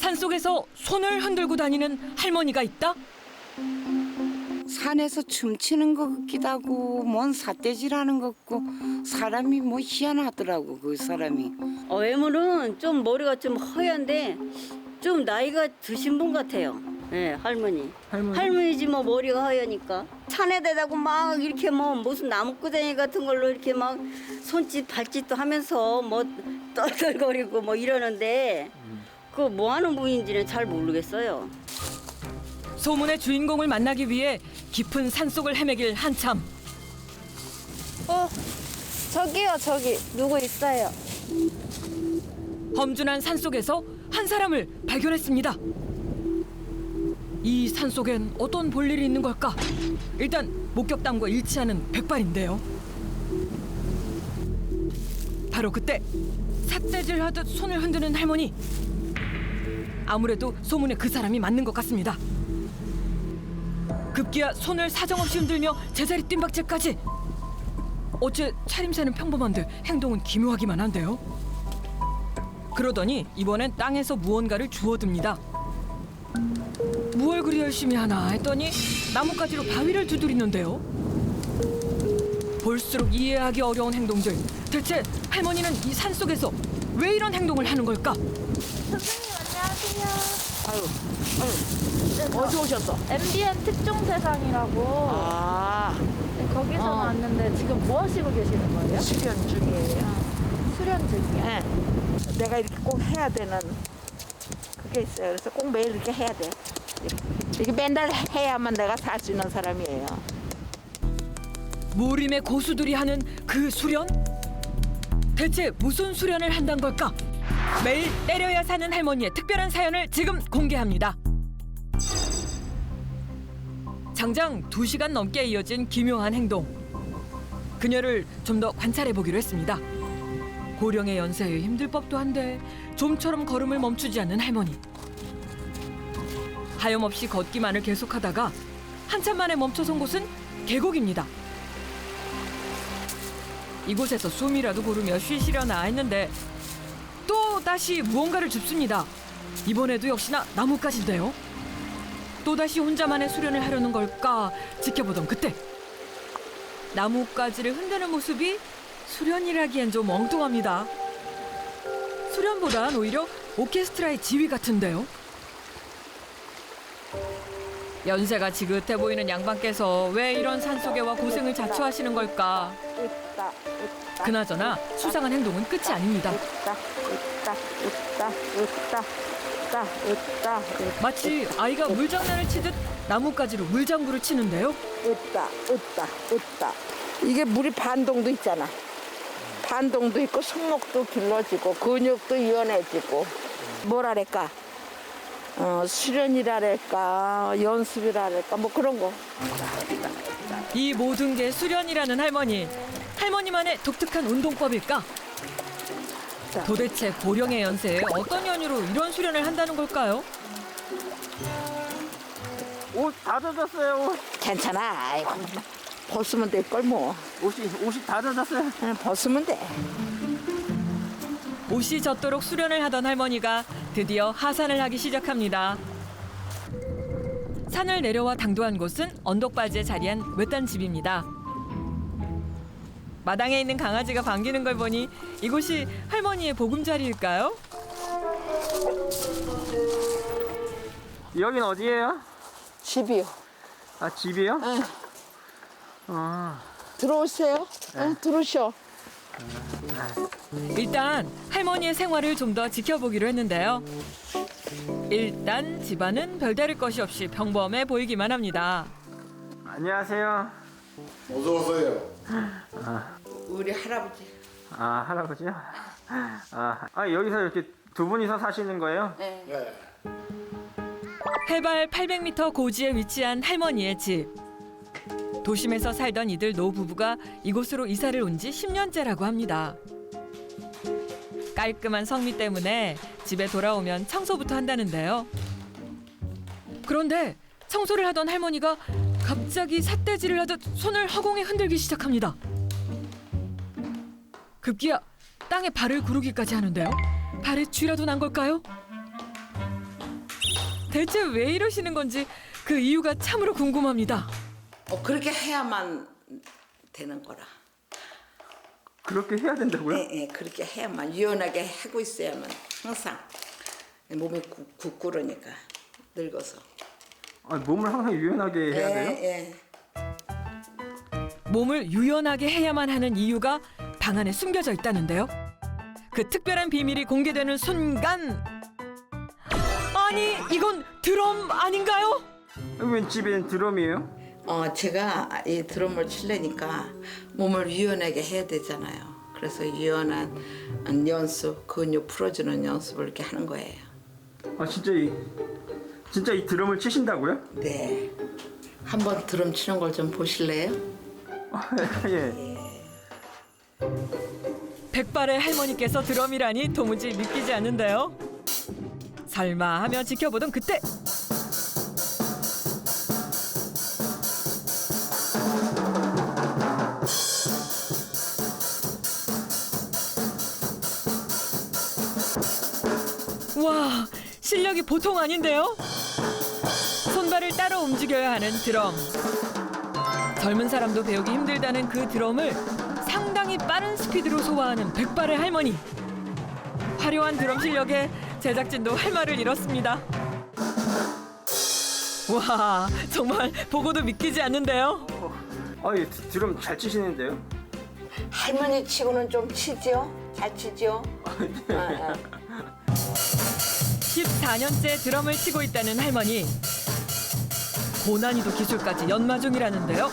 산속에서 손을 흔들고 다니는 할머니가 있다? 산에서 춤추는 것 같기도 하고 뭔 삿대질하는 것 같고 사람이 뭐 희한하더라고 그 사람이. 외모는 좀 머리가 좀 허연데 좀 나이가 드신 분 같아요. 네, 할머니. 할머니지 뭐 머리가 허여니까. 산에 대다고 막 이렇게 뭐 무슨 나무꾸댕이 같은 걸로 이렇게 막 손짓 발짓도 하면서 뭐 떨떨거리고 뭐 이러는데 그 뭐 하는 분인지는 잘 모르겠어요. 소문의 주인공을 만나기 위해 깊은 산속을 헤매길 한참. 저기요, 저기 누구 있어요? 험준한 산속에서 한 사람을 발견했습니다. 이 산속엔 어떤 볼일이 있는 걸까? 일단 목격담과 일치하는 백발인데요. 바로 그때 삿대질 하듯 손을 흔드는 할머니. 아무래도 소문에 그 사람이 맞는 것 같습니다. 급기야 손을 사정없이 흔들며 제자리 뜀박질까지. 어째 차림새는 평범한데 행동은 기묘하기만 한데요. 그러더니 이번엔 땅에서 무언가를 주워듭니다. 무얼 그리 열심히 하나 했더니 나뭇가지로 바위를 두드리는데요. 볼수록 이해하기 어려운 행동들. 대체 할머니는 이 산속에서 왜 이런 행동을 하는 걸까? 선생님 안녕하세요. 아유, 어디 오셨어? MBN 특종 대상이라고 네, 거기서 왔는데 지금 뭐 하시고 계시는 거예요? 수련 중이에요. 수련 중이요. 네. 내가 이렇게 꼭 해야 되는 그게 있어요. 그래서 꼭 매일 이렇게 해야 돼. 이렇게 맨날 해야만 내가 살 수 있는 사람이에요. 무림의 고수들이 하는 그 수련? 대체 무슨 수련을 한단 걸까? 매일 때려야 사는 할머니의 특별한 사연을 지금 공개합니다. 장장 2시간 넘게 이어진 기묘한 행동. 그녀를 좀 더 관찰해보기로 했습니다. 고령의 연세에 힘들 법도 한데 좀처럼 걸음을 멈추지 않는 할머니. 하염없이 걷기만을 계속하다가 한참 만에 멈춰선 곳은 계곡입니다. 이곳에서 숨이라도 고르며 쉬시려나 했는데 또 다시 무언가를 줍습니다. 이번에도 역시나 나뭇가지인데요. 또다시 혼자만의 수련을 하려는 걸까 지켜보던 그때 나뭇가지를 흔드는 모습이 수련이라기엔 좀 엉뚱합니다. 수련보단 오히려 오케스트라의 지휘 같은데요. 연세가 지긋해 보이는 양반께서 왜 이런 산속에와 고생을 자초하시는 걸까? 웃다, 웃다. 그나저나 수상한 행동은 끝이 아닙니다. 웃다, 웃다, 웃다, 웃다, 웃다, 웃다. 마치 아이가 물장난을 치듯 나뭇가지로 물장구를 치는데요. 웃다, 웃다, 웃다. 이게 물이 반동도 있잖아. 반동도 있고 손목도 길러지고 근육도 유연해지고 뭐랄까 수련이랄까 연습이랄까 뭐 그런 거. 이 모든 게 수련이라는 할머니. 할머니만의 독특한 운동법일까? 도대체 고령의 연세에 어떤 연유로 이런 수련을 한다는 걸까요? 옷 다 젖었어요. 옷. 괜찮아. 아이고, 벗으면 될 걸 뭐. 옷이 다 젖었어요. 벗으면 돼. 옷이 젖도록 수련을 하던 할머니가 드디어 하산을 하기 시작합니다. 산을 내려와 당도한 곳은 언덕바지에 자리한 외딴 집입니다. 마당에 있는 강아지가 반기는 걸 보니 이곳이 할머니의 보금자리일까요? 여긴 어디예요? 집이요. 아, 집이요? 응. 아, 들어오세요. 응, 들어오셔. 일단 할머니의 생활을 좀 더 지켜보기로 했는데요. 일단 집안은 별다를 것이 없이 평범해 보이기만 합니다. 안녕하세요. 어서 오세요. 우리 할아버지. 아, 할아버지요? 여기서 이렇게 두 분이서 사시는 거예요? 네. 네. 해발 800m 고지에 위치한 할머니의 집. 도심에서 살던 이들 노부부가 이곳으로 이사를 온 지 10년째라고 합니다. 깔끔한 성미 때문에 집에 돌아오면 청소부터 한다는데요. 그런데 청소를 하던 할머니가 갑자기 삿대질을 하듯 손을 허공에 흔들기 시작합니다. 급기야 땅에 발을 구르기까지 하는데요. 발에 쥐라도 난 걸까요? 대체 왜 이러시는 건지 그 이유가 참으로 궁금합니다. 그렇게 해야만 되는 거라. 그렇게 해야 된다고요? 예, 그렇게 해야만 유연하게 하고 있어야만 항상 몸이 굳고 그러니까 늙어서. 아, 몸을 항상 유연하게 해야 돼요? 예. 몸을 유연하게 해야만 하는 이유가 방 안에 숨겨져 있다는데요. 그 특별한 비밀이 공개되는 순간, 아니 이건 드럼 아닌가요? 웬 집엔 드럼이에요? 제가 이 드럼을 치려니까 몸을 유연하게 해야 되잖아요. 그래서 유연한 연습, 근육 풀어주는 연습을 이렇게 하는 거예요. 아, 진짜 이 드럼을 치신다고요? 네. 한번 드럼 치는 걸 좀 보실래요? 예. 백발의 할머니께서 드럼이라니 도무지 믿기지 않는데요. 설마 하며 지켜보던 그때 와, 실력이 보통 아닌데요? 손발을 따로 움직여야 하는 드럼. 젊은 사람도 배우기 힘들다는 그 드럼을 상당히 빠른 스피드로 소화하는 백발의 할머니. 화려한 드럼 실력에 제작진도 할 말을 잃었습니다. 와, 정말 보고도 믿기지 않는데요. 아, 예, 드럼 잘 치시는데요? 할머니 치고는 좀 치죠? 잘 치죠? 14년째 드럼을 치고 있다는 할머니. 고난이도 기술까지 연마 중이라는데요.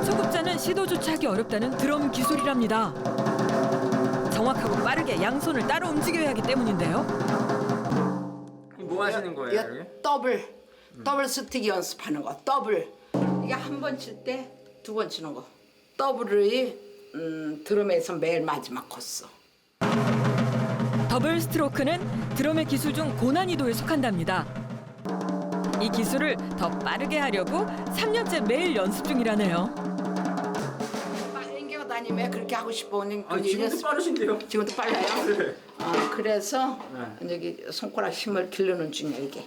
소급자는 시도조차 하기 어렵다는 드럼 기술이랍니다. 정확하고 빠르게 양손을 따로 움직여야 하기 때문인데요. 뭐 하시는 거예요? 이거 더블 스틱 연습하는 거. 더블. 이게 한 번 칠 때 두 번 치는 거. 더블이 드럼에서 매일 마지막 코스. 더블 스트로크는 드럼의 기술 중 고난이도에 속한답니다. 이 기술을 더 빠르게 하려고 3년째 매일 연습 중이라네요. 앵겨가 다니면 그렇게 하고 싶어. 지금도 빠르신데요? 지금도 빨라요? 네. 그래서 여기 손가락 힘을 기르는 중이야 이게.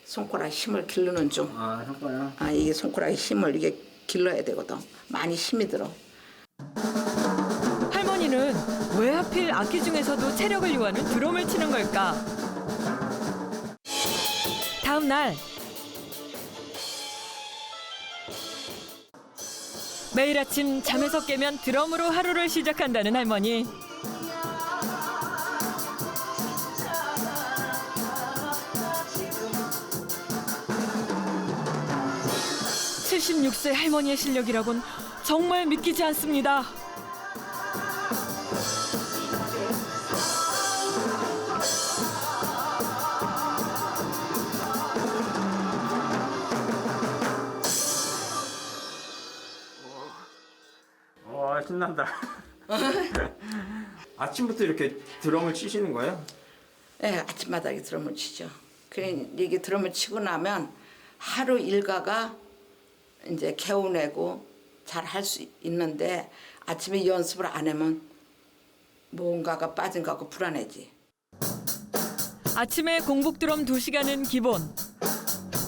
손가락 힘을 기르는 중. 아, 잠깐요. 이게 손가락 힘을 이게 길러야 되거든. 많이 힘이 들어. 할머니는 왜 하필 악기 중에서도 체력을 요하는 드럼을 치는 걸까? 다음 날 매일 아침 잠에서 깨면 드럼으로 하루를 시작한다는 할머니. (76세) 할머니의 실력이라곤 정말 믿기지 않습니다. 와, 신난다. 아침부터 이렇게 드럼을 치시는 거예요? 네, 아침마다 이 드럼을 치죠. 그래 이게 드럼을 치고 나면 하루 일과가 이제 개운하고 잘 할 수 있는데 아침에 연습을 안 하면 뭔가가 빠진 것 같고 불안해지. 아침에 공복 드럼 2시간은 기본.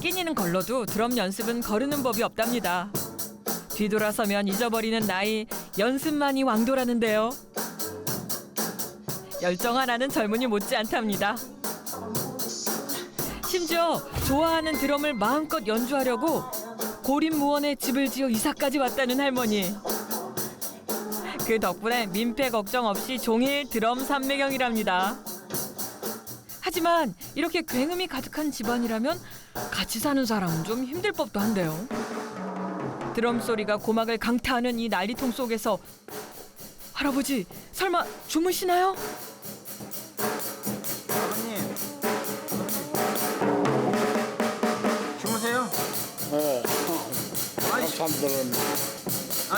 끼니는 걸러도 드럼 연습은 거르는 법이 없답니다. 뒤돌아서면 잊어버리는 나이, 연습만이 왕도라는데요. 열정 하나는 젊은이 못지않답니다. 심지어 좋아하는 드럼을 마음껏 연주하려고 고립무원에 집을 지어 이사까지 왔다는 할머니. 그 덕분에 민폐 걱정 없이 종일 드럼 삼매경이랍니다. 하지만 이렇게 굉음이 가득한 집안이라면 같이 사는 사람은 좀 힘들 법도 한데요. 드럼 소리가 고막을 강타하는 이 난리통 속에서 할아버지 설마 주무시나요? 아버님. 주무세요? 네. 아니, 잠들었네.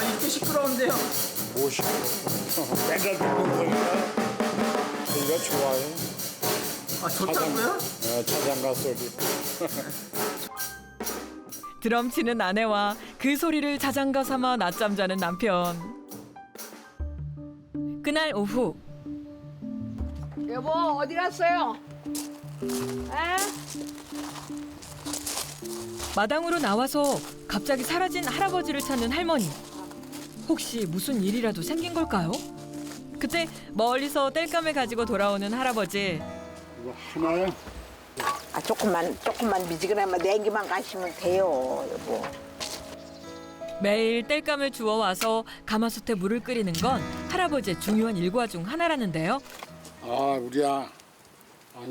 이렇게 시끄러운데요? 50. 맨날 듣는 소리가 좋아요. 좋다고요? 네, 자장가 소리. 드럼 치는 아내와 그 소리를 자장가 삼아 낮잠 자는 남편. 그날 오후 여보 어디 갔어요? 마당으로 나와서 갑자기 사라진 할아버지를 찾는 할머니. 혹시 무슨 일이라도 생긴 걸까요? 그때 멀리서 땔감을 가지고 돌아오는 할아버지. 이거 하나야? 아, 조금만 미지근하면 냉기만 가시면 돼요, 여보. 매일 땔감을 주워와서 가마솥에 물을 끓이는 건 할아버지의 중요한 일과 중 하나라는데요. 아, 우리 안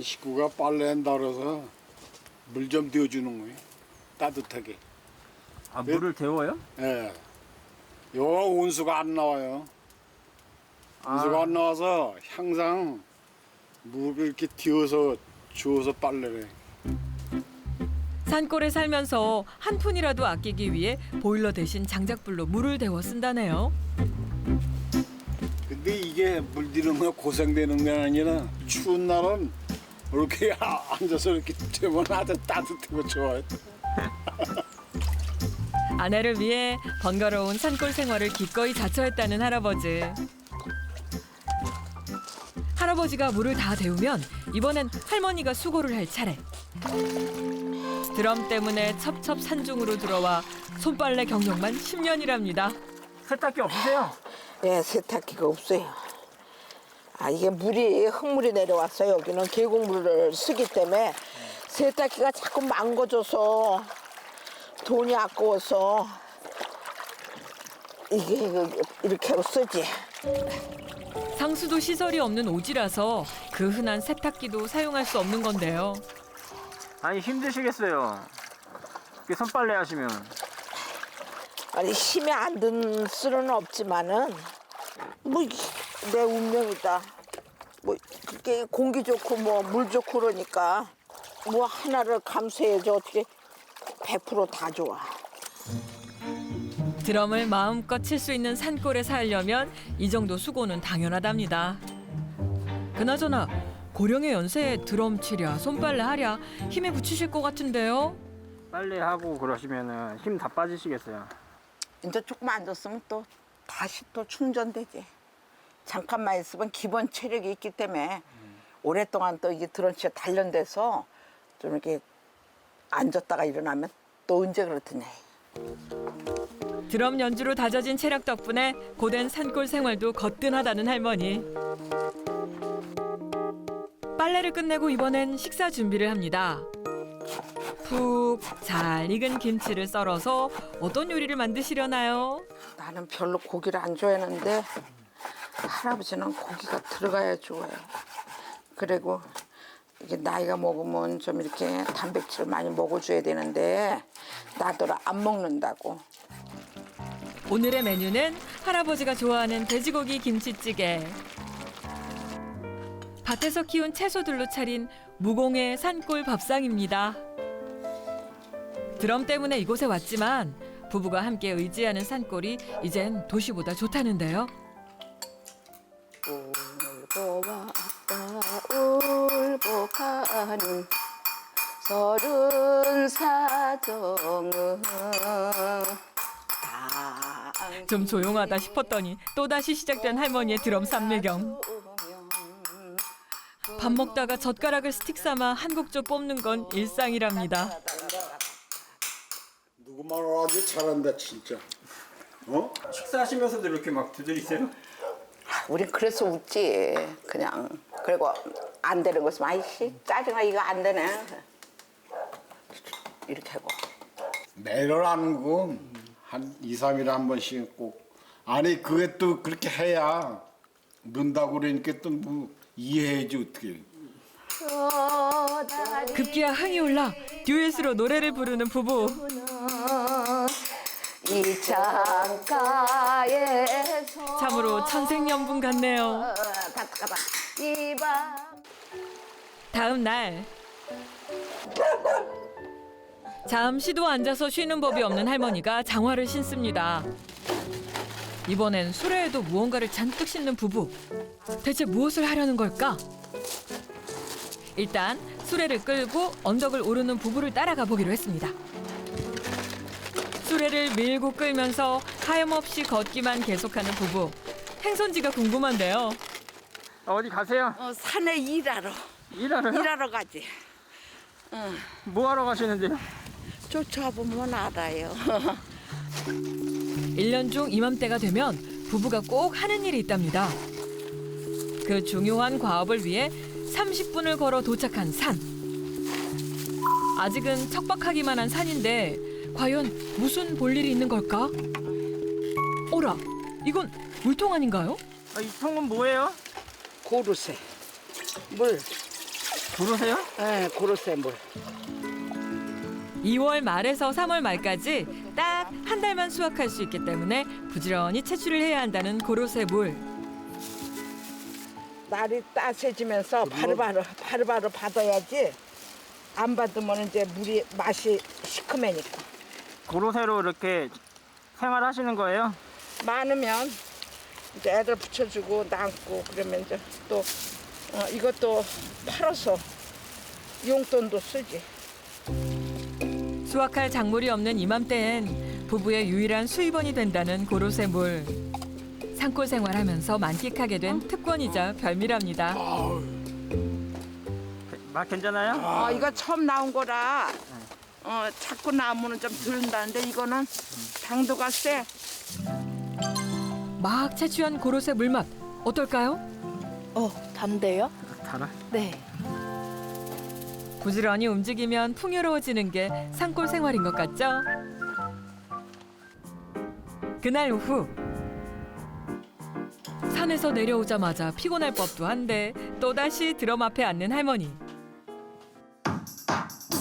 식구가 빨래한다 그래서 물 좀 데워주는 거예요. 따뜻하게. 아, 물을 데워요? 예. 요 온수가 안 나와요. 온수가 안 나와서 항상 물을 이렇게 데워서 주워서 빨래를 해. 산골에 살면서 한 푼이라도 아끼기 위해 보일러 대신 장작불로 물을 데워 쓴다네요. 근데 이게 물 들이는 거 고생되는 게 아니라 추운 날은 이렇게 앉아서 이렇게 되면 아주 따뜻하고 좋아요. 아내를 위해 번거로운 산골 생활을 기꺼이 자처했다는 할아버지. 할아버지가 물을 다 데우면 이번엔 할머니가 수고를 할 차례. 드럼 때문에 첩첩 산중으로 들어와 손빨래 경력만 10년이랍니다. 세탁기 없으세요? 예, 세탁기가 없어요. 아, 이게 흙물이 내려왔어요. 여기는 계곡물을 쓰기 때문에 세탁기가 자꾸 망가져서 돈이 아까워서 이게 이렇게 하고 쓰지. 상수도 시설이 없는 오지라서 그 흔한 세탁기도 사용할 수 없는 건데요. 아니, 힘드시겠어요. 이렇게 손빨래 하시면. 아니, 힘이 안 든 수는 없지만은 뭐 내 운명이다. 뭐 그게 공기 좋고 뭐 물 좋고 그러니까 뭐 하나를 감수해야지 어떻게 100% 다 좋아. 드럼을 마음껏 칠 수 있는 산골에 살려면 이 정도 수고는 당연하답니다. 그나저나 고령의 연세에 드럼 치랴 손빨래 하랴 힘에 부치실 것 같은데요. 빨래하고 그러시면은 힘 다 빠지시겠어요. 이제 조금 앉았으면 또 다시 또 충전되지. 잠깐만 있으면 기본 체력이 있기 때문에 오랫동안 또 이게 드럼치가 단련돼서 좀 이렇게 앉았다가 일어나면 또 언제 그렇더냐. 드럼 연주로 다져진 체력 덕분에 고된 산골 생활도 거뜬하다는 할머니. 빨래를 끝내고 이번엔 식사 준비를 합니다. 푹 잘 익은 김치를 썰어서 어떤 요리를 만드시려나요? 나는 별로 고기를 안 좋아하는데 할아버지는 고기가 들어가야 좋아해. 그리고 이게 나이가 먹으면 좀 이렇게 단백질을 많이 먹어줘야 되는데 나더러 안 먹는다고. 오늘의 메뉴는 할아버지가 좋아하는 돼지고기 김치찌개. 밭에서 키운 채소들로 차린 무공의 산골 밥상입니다. 드럼 때문에 이곳에 왔지만 부부가 함께 의지하는 산골이 이젠 도시보다 좋다는데요. 울고 왔다 울고 가는 서른 사정은 좀 조용하다 싶었더니 또다시 시작된 할머니의 드럼 산매경. 밥 먹다가 젓가락을 스틱 삼아 한 곡조 뽑는 건 일상이랍니다. 누구만 와도 잘한다 진짜. 어? 식사하시면서도 이렇게 막 두드리세요? 우린 그래서 웃지 그냥. 그리고 안 되는 것은 아이씨 짜증나 이거 안 되네 이렇게 하고. 매일 하는 거 한 2, 3일에 한 번씩 꼭. 아니 그게 또 그렇게 해야 는다고 그러니까 또 뭐 이해해야지 어떻게. 급기야 흥이 올라 듀엣으로 노래를 부르는 부부. 이 창가에서 참으로 천생연분 같네요. 이밤 다음 날 잠시도 앉아서 쉬는 법이 없는 할머니가 장화를 신습니다. 이번엔 수레에도 무언가를 잔뜩 싣는 부부. 대체 무엇을 하려는 걸까? 일단 수레를 끌고 언덕을 오르는 부부를 따라가 보기로 했습니다. 수레를 밀고 끌면서 하염없이 걷기만 계속하는 부부. 행선지가 궁금한데요. 어디 가세요? 산에 일하러. 일하러요? 일하러 가지. 뭐 하러 가시는데요? 쫓아보면 알아요. 1년 중 이맘때가 되면 부부가 꼭 하는 일이 있답니다. 그 중요한 과업을 위해 30분을 걸어 도착한 산. 아직은 척박하기만 한 산인데 과연 무슨 볼일이 있는 걸까? 오라, 이건 물통 아닌가요? 이 통은 뭐예요? 고르쇠. 물. 부르세요? 예, 고르쇠 물. 2월 말에서 3월 말까지 딱 한 달만 수확할 수 있기 때문에 부지런히 채취를 해야 한다는 고로쇠 물. 날이 따스해지면서 바로바로 받아야지. 안 받으면 이제 물이 맛이 시큼해니까. 고로쇠로 이렇게 생활하시는 거예요? 많으면 이제 애들 붙여주고 남고 그러면 이제 또 이것도 팔아서 용돈도 쓰지. 수확할 작물이 없는 이맘때엔 부부의 유일한 수입원이 된다는 고로쇠 물. 산골 생활하면서 만끽하게 된 특권이자 별미랍니다. 맛 괜찮아요? 이거 처음 나온 거라 자꾸 나무는 좀 덜는다는데 이거는 당도가 세. 막 채취한 고로쇠 물맛 어떨까요? 단데요? 달아? 네. 부지런히 움직이면 풍요로워지는 게 산골 생활인 것 같죠? 그날 오후 산에서 내려오자마자 피곤할 법도 한데 또다시 드럼 앞에 앉는 할머니.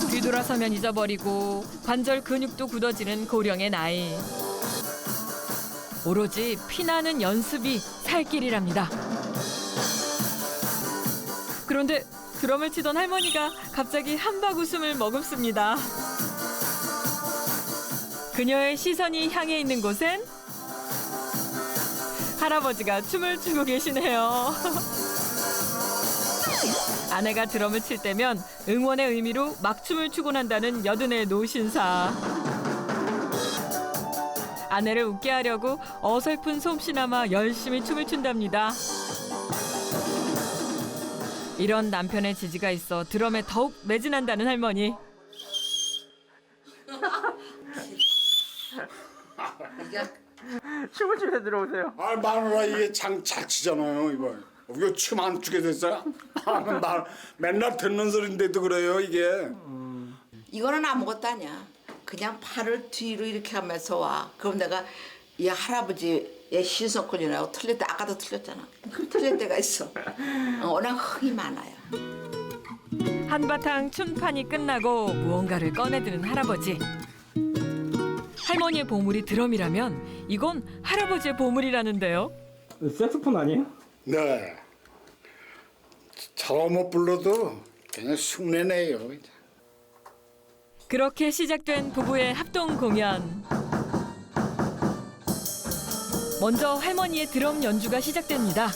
뒤돌아서면 잊어버리고 관절 근육도 굳어지는 고령의 나이. 오로지 피나는 연습이 살 길이랍니다. 그런데 드럼을 치던 할머니가 갑자기 한박 웃음을 머금습니다. 그녀의 시선이 향해 있는 곳엔 할아버지가 춤을 추고 계시네요. 아내가 드럼을 칠 때면 응원의 의미로 막춤을 추곤 한다는 여든의 노신사. 아내를 웃게 하려고 어설픈 솜씨나마 열심히 춤을 춘답니다. 이런 남편의 지지가 있어 드럼에 더욱 매진한다는 할머니. 춤을 추게 들어오세요. 마누라 이게 장 잘 치잖아요 이거. 이거 춤 안 추게 됐어요? 나 맨날 듣는 소리인데도 그래요 이게. 이거는 아무것도 아니야. 그냥 팔을 뒤로 이렇게 하면서 와. 그럼 내가 이 할아버지의 신석훈이라고 틀릴 때 아까도 틀렸잖아. 틀릴 때가 있어. 워낙 흥이 많아요. 한바탕 춤판이 끝나고 무언가를 꺼내드는 할아버지. 할머니의 보물이 드럼이라면 이건 할아버지의 보물이라는데요. 색소폰 아니에요? 네. 잘 못 불러도 그냥 흉내내요. 그렇게 시작된 부부의 합동 공연. 먼저 할머니의 드럼 연주가 시작됩니다.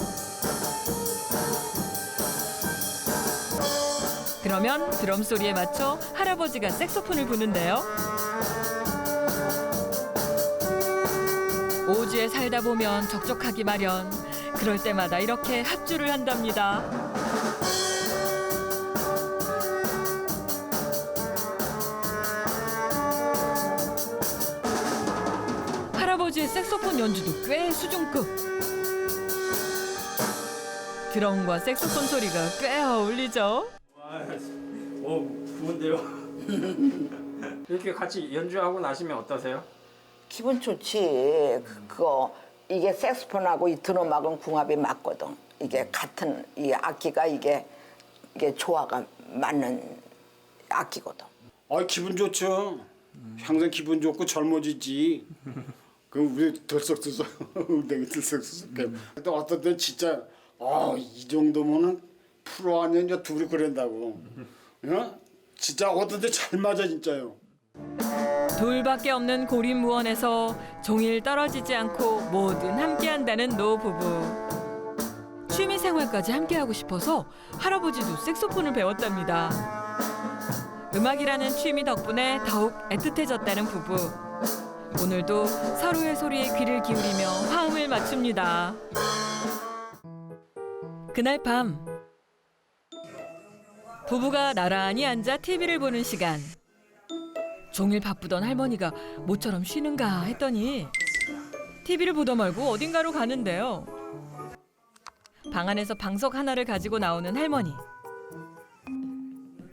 그러면 드럼 소리에 맞춰 할아버지가 색소폰을 부는데요. 오주에 살다 보면 적적하기 마련. 그럴 때마다 이렇게 합주를 한답니다. 할아버지의 색소폰 연주도 꽤 수준급. 드럼과 색소폰 소리가 꽤 어울리죠. 좋은데요? 이렇게 같이 연주하고 나시면 어떠세요? 기분 좋지. 그거 이게 색소폰하고 이 드럼하고는 궁합이 맞거든. 이게 같은 이 악기가 이게 조화가 맞는 악기거든. 기분 좋죠. 항상 기분 좋고 젊어지지. 그럼 우리 들썩들썩 엉덩이 들썩들썩. 근데 어떤 때 진짜 이 정도면은 프로 아니야 이제 둘이 그런다고. 진짜 어떤 때 잘 맞아 진짜요. 둘밖에 없는 고립무원에서 종일 떨어지지 않고 뭐든 함께한다는 노부부. 취미생활까지 함께하고 싶어서 할아버지도 색소폰을 배웠답니다. 음악이라는 취미 덕분에 더욱 애틋해졌다는 부부. 오늘도 서로의 소리에 귀를 기울이며 화음을 맞춥니다. 그날 밤 부부가 나란히 앉아 TV를 보는 시간. 종일 바쁘던 할머니가 모처럼 쉬는가 했더니 TV를 보다 말고 어딘가로 가는데요. 방 안에서 방석 하나를 가지고 나오는 할머니.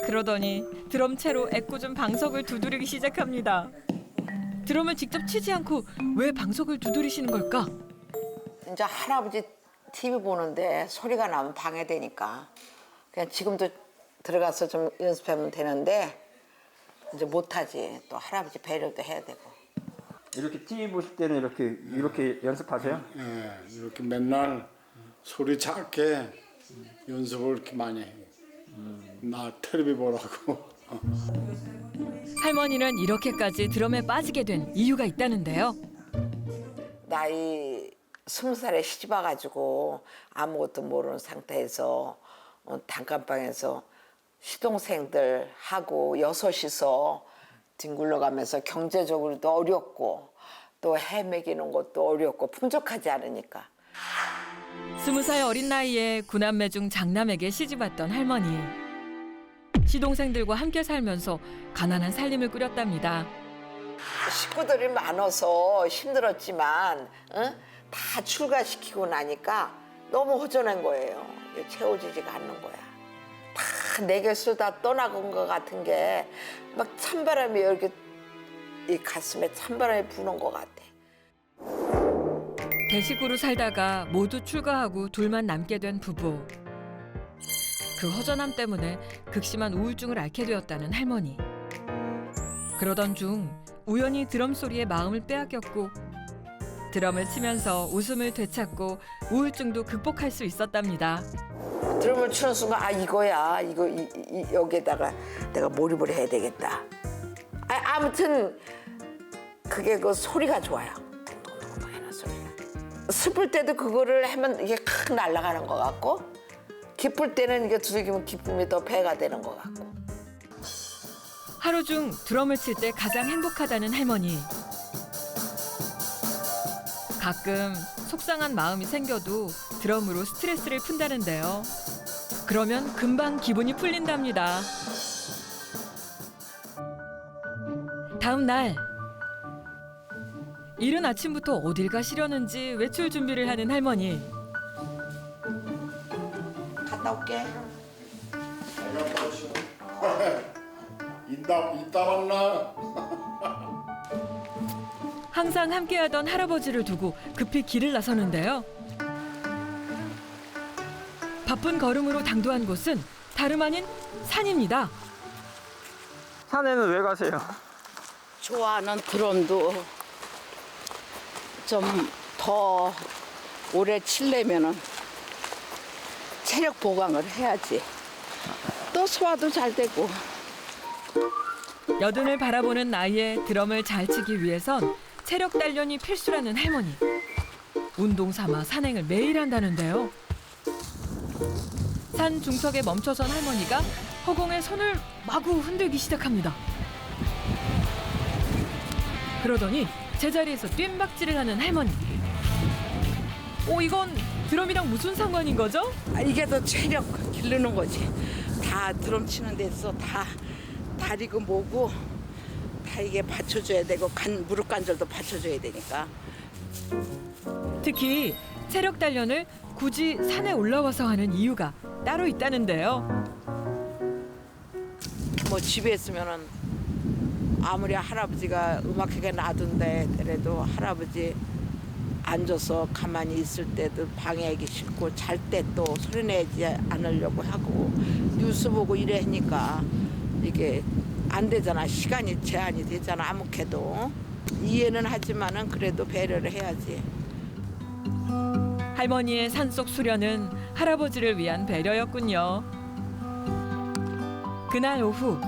그러더니 드럼채로 애꿎은 방석을 두드리기 시작합니다. 드럼을 직접 치지 않고 왜 방석을 두드리시는 걸까? 이제 할아버지 TV 보는데 소리가 나면 방해되니까 그냥 지금도 들어가서 좀 연습하면 되는데 이제 못하지. 또 할아버지 배려도 해야 되고. 이렇게 TV 보실 때는 이렇게 연습하세요? 예, 이렇게 맨날 소리 작게 연습을 이렇게 많이 해요. 나 텔레비 보라고. 할머니는 이렇게까지 드럼에 빠지게 된 이유가 있다는데요. 나이 20살에 시집 와가지고 아무것도 모르는 상태에서 단칸방에서 시동생들하고 여섯이서 뒹굴러 가면서 경제적으로도 어렵고 또 헤매기는 것도 어렵고 풍족하지 않으니까. 20살 어린 나이에 9남매 중 장남에게 시집왔던 할머니. 시동생들과 함께 살면서 가난한 살림을 꾸렸답니다. 식구들이 많아서 힘들었지만 다 출가시키고 나니까 너무 허전한 거예요. 채워지지가 않는 거야. 다 내게 쏟아 떠나간 것 같은 게 막 찬바람이 이렇게 이 가슴에 찬바람이 부는 것 같아. 대식구로 살다가 모두 출가하고 둘만 남게 된 부부. 그 허전함 때문에 극심한 우울증을 앓게 되었다는 할머니. 그러던 중 우연히 드럼 소리에 마음을 빼앗겼고 드럼을 치면서 웃음을 되찾고 우울증도 극복할 수 있었답니다. 드럼을 치는 순간 아 이거야 이거 여기에다가 내가 몰입을 해야 되겠다. 아무튼 그게 그 소리가 좋아요. 둥둥둥 하는 소리가. 슬플 때도 그거를 하면 이게 칵 날아가는 것 같고 기쁠 때는 이게 두들기면 기쁨이 더 배가 되는 것 같고. 하루 중 드럼을 칠 때 가장 행복하다는 할머니. 가끔 속상한 마음이 생겨도 드럼으로 스트레스를 푼다는데요. 그러면 금방 기분이 풀린답니다. 다음 날 이른 아침부터 어딜 가시려는지 외출 준비를 하는 할머니. 갔다 올게. 이따 만나. 항상 함께하던 할아버지를 두고 급히 길을 나서는데요. 바쁜 걸음으로 당도한 곳은 다름 아닌 산입니다. 산에는 왜 가세요? 좋아하는 드럼도 좀 더 오래 치려면은 체력 보강을 해야지. 또 소화도 잘 되고. 여든을 바라보는 나이에 드럼을 잘 치기 위해선 체력 단련이 필수라는 할머니. 운동 삼아 산행을 매일 한다는데요. 산 중턱에 멈춰선 할머니가 허공에 손을 마구 흔들기 시작합니다. 그러더니 제자리에서 뜀박질을 하는 할머니. 이건 드럼이랑 무슨 상관인 거죠? 이게 더 체력 기르는 거지. 다 드럼 치는 데서 다 다리고 뭐고 다 이게 받쳐줘야 되고 무릎 관절도 받쳐줘야 되니까. 특히 체력 단련을 굳이 산에 올라와서 하는 이유가 따로 있다는데요. 뭐 집에 있으면은 아무리 할아버지가 음악회가 놔둔데 그래도 할아버지 앉아서 가만히 있을 때도 방해하기 싫고 잘 때 또 소리내지 않으려고 하고 뉴스 보고 이래 하니까 이게 안 되잖아. 시간이 제한이 되잖아. 아무캐도 이해는 하지만은 그래도 배려를 해야지. 할머니의 산속 수련은 할아버지를 위한 배려였군요. 그날 오후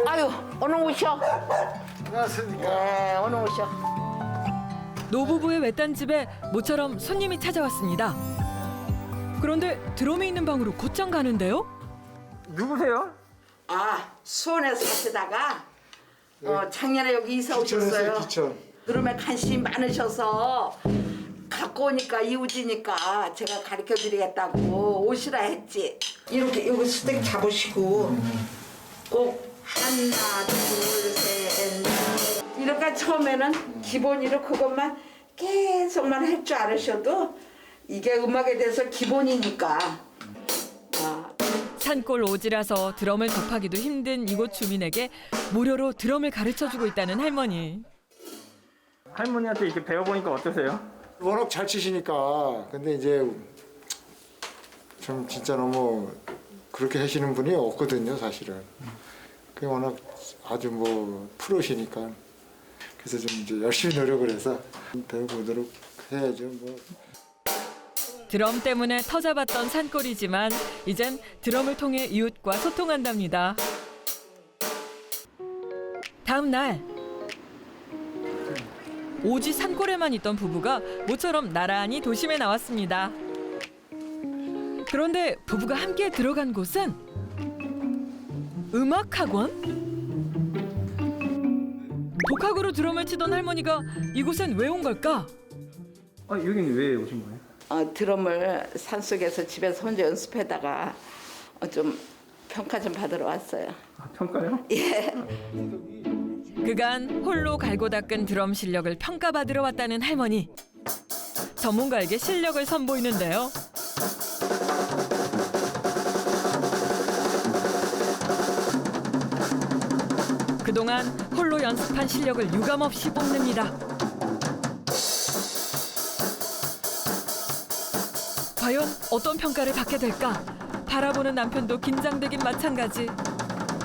아유 오늘 오셔. 안녕하십니까. 네 오늘 오셔. 노부부의 외딴 집에 모처럼 손님이 찾아왔습니다. 그런데 드럼이 있는 방으로 곧장 가는데요. 누구세요? 아 수원에 사시다가 작년에 여기 이사 오셨어요. 기천. 드럼에 관심이 많으셔서 갖고 오니까 이웃이니까 제가 가르쳐 드리겠다고 오시라 했지. 이렇게 요거 스틱 잡으시고 꼭 하나 둘셋 넷. 이렇게 처음에는 기본으로 그것만 계속만 할 줄 알으셔도 이게 음악에 대해서 기본이니까. 산골 오지라서 드럼을 접하기도 힘든 이곳 주민에게 무료로 드럼을 가르쳐주고 있다는 할머니. 할머니한테 이렇게 배워보니까 어떠세요? 워낙 잘 치시니까. 근데 이제 좀 진짜 너무 그렇게 하시는 분이 없거든요, 사실은. 그 워낙 아주 뭐 프로시니까. 그래서 좀 이제 열심히 노력을 해서 배워보도록 해야죠, 뭐. 드럼 때문에 터잡았던 산골이지만 이젠 드럼을 통해 이웃과 소통한답니다. 다음 날 오지 산골에만 있던 부부가 모처럼 나란히 도심에 나왔습니다. 그런데 부부가 함께 들어간 곳은 음악학원? 독학으로 드럼을 치던 할머니가 이곳엔 왜 온 걸까? 여기는 왜 오신 거예요? 드럼을 산속에서 집에서 혼자 연습하다가 좀 평가 좀 받으러 왔어요. 평가요? 예. 그간 홀로 갈고 닦은 드럼 실력을 평가받으러 왔다는 할머니. 전문가에게 실력을 선보이는데요. 그동안 홀로 연습한 실력을 유감없이 뽐냅니다. 과연 어떤 평가를 받게 될까? 바라보는 남편도 긴장되긴 마찬가지.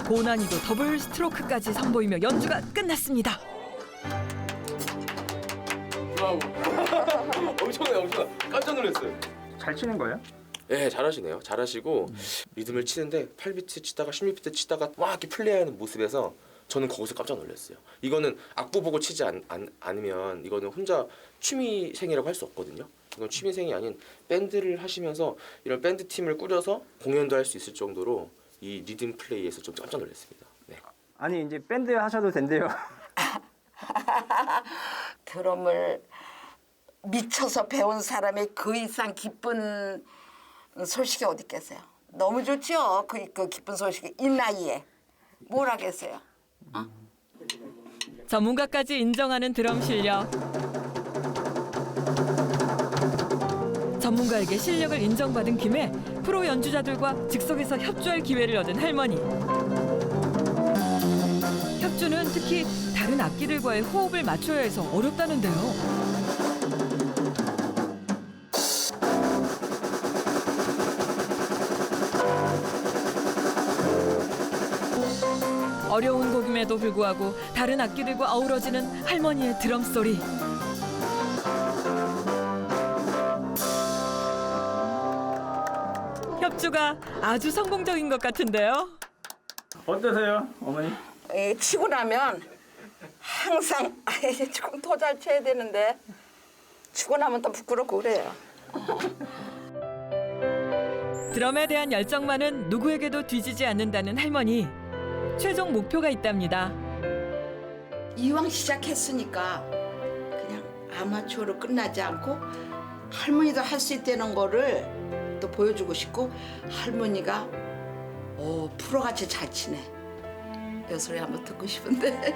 고난이도 더블 스트로크까지 선보이며 연주가 끝났습니다. 엄청나요. 깜짝 놀랐어요. 잘 치는 거예요? 네, 잘하시네요. 잘하시고 리듬을 치는데 8비트 치다가 16비트 치다가 막 이렇게 플레이하는 모습에서 저는 거기서 깜짝 놀랐어요. 이거는 악보 보고 치지 않으면 이거는 혼자 취미생이라고 할 수 없거든요. 이건 취미생이 아닌 밴드를 하시면서 이런 밴드 팀을 꾸려서 공연도 할 수 있을 정도로 이 리듬 플레이에서 좀 깜짝 놀랐습니다. 네. 아니 이제 밴드 하셔도 된대요. 드럼을 미쳐서 배운 사람이 그 이상 기쁜 소식이 어디 있겠어요. 너무 좋죠. 그 기쁜 소식이 이 나이에 뭘 하겠어요. 전문가까지 인정하는 드럼 실력. 전문가에게 실력을 인정받은 김에 프로 연주자들과 즉석에서 협주할 기회를 얻은 할머니. 협주는 특히 다른 악기들과의 호흡을 맞춰야 해서 어렵다는데요. 어려운 곡임에도 불구하고 다른 악기들과 어우러지는 할머니의 드럼 소리. 협주가 아주 성공적인 것 같은데요. 어떠세요, 어머니? 치고 나면 항상 조금 더 잘 쳐야 되는데 치고 나면 또 부끄럽고 그래요. 드럼에 대한 열정만은 누구에게도 뒤지지 않는다는 할머니. 최종 목표가 있답니다. 이왕 시작했으니까 그냥 아마추어로 끝나지 않고 할머니도 할 수 있다는 거를 또 보여주고 싶고 할머니가 프로같이 잘 치네. 이 소리 한번 듣고 싶은데.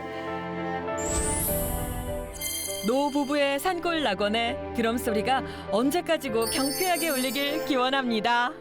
노 부부의 산골 낙원에 드럼 소리가 언제까지고 경쾌하게 울리길 기원합니다.